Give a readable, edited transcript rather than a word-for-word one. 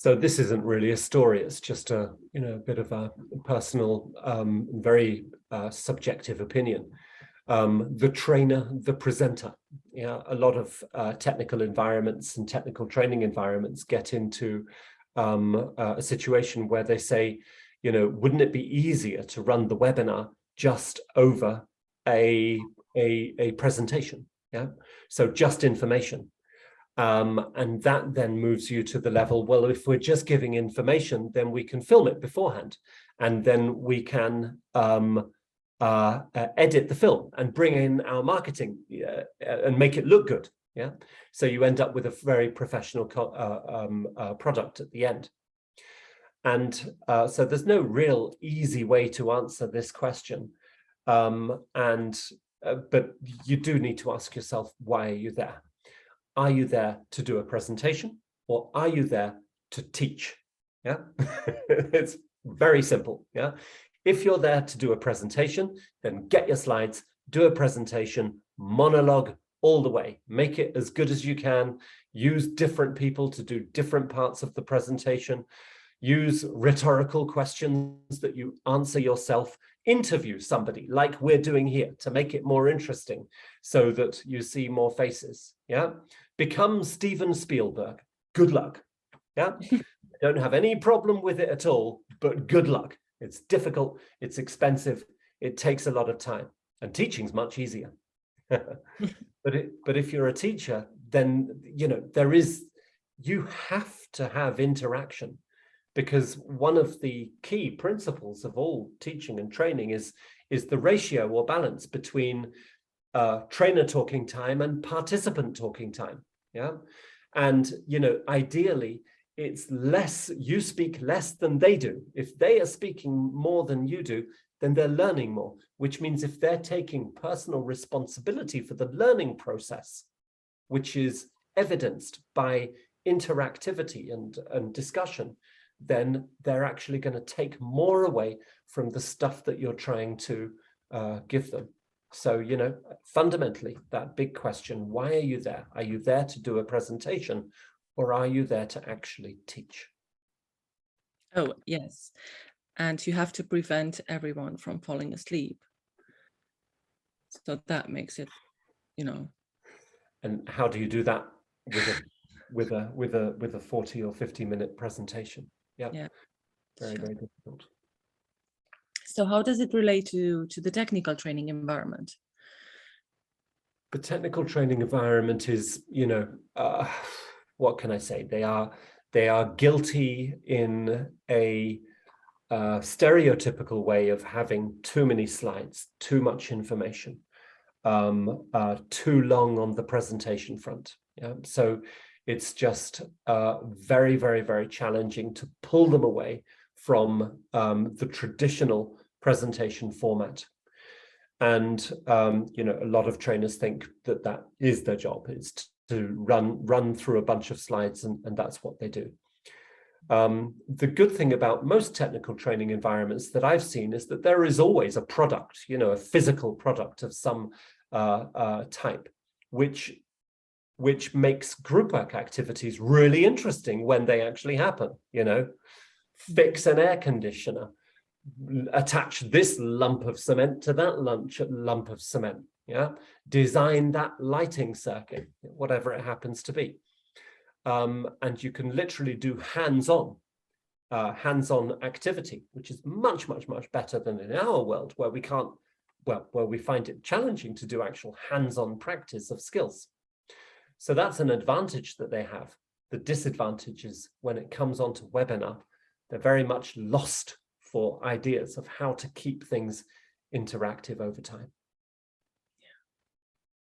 So this isn't really a story. It's just a bit of a personal, very subjective opinion. The trainer, the presenter. Yeah, a lot of technical environments and technical training environments get into a situation where they say, wouldn't it be easier to run the webinar just over a presentation? Yeah, so just information. And that then moves you to the level, well, if we're just giving information, then we can film it beforehand, and then we can edit the film and bring in our marketing and make it look good. Yeah, so you end up with a very professional product at the end. And so there's no real easy way to answer this question. But you do need to ask yourself, why are you there? Are you there to do a presentation, or are you there to teach? Yeah, it's very simple. Yeah, if you're there to do a presentation, then get your slides, do a presentation, monologue all the way, make it as good as you can, use different people to do different parts of the presentation, use rhetorical questions that you answer yourself, interview somebody like we're doing here to make it more interesting so that you see more faces. Yeah, become Steven Spielberg. Good luck. Yeah, don't have any problem with it at all, but good luck. It's difficult, it's expensive, it takes a lot of time, and teaching's much easier. But if you're a teacher, then you have to have interaction, because one of the key principles of all teaching and training is the ratio or balance between trainer talking time and participant talking time. Yeah, and ideally it's less, you speak less than they do. If they are speaking more than you do, then they're learning more, which means if they're taking personal responsibility for the learning process, which is evidenced by interactivity and discussion, then they're actually going to take more away from the stuff that you're trying to give them. So, fundamentally, that big question, why are you there? Are you there to do a presentation, or are you there to actually teach? Oh, yes. And you have to prevent everyone from falling asleep. So that makes it, And how do you do that with a 40 or 50-minute presentation? Yeah. Very, very difficult. So how does it relate to the technical training environment? The technical training environment is, what can I say? They are guilty in a stereotypical way of having too many slides, too much information, too long on the presentation front. Yeah, so it's just very, very, very challenging to pull them away from the traditional presentation format. And a lot of trainers think that is their job, is to run through a bunch of slides, and that's what they do. The good thing about most technical training environments that I've seen is that there is always a product, a physical product of some type, which makes group work activities really interesting when they actually happen. Fix an air conditioner, attach this lump of cement to that lump of cement. Yeah, design that lighting circuit, whatever it happens to be. And you can literally do hands-on activity, which is much, much, much better than in our world, where we find it challenging to do actual hands-on practice of skills. So that's an advantage that they have. The disadvantage is when it comes onto webinar, they're very much lost for ideas of how to keep things interactive over time.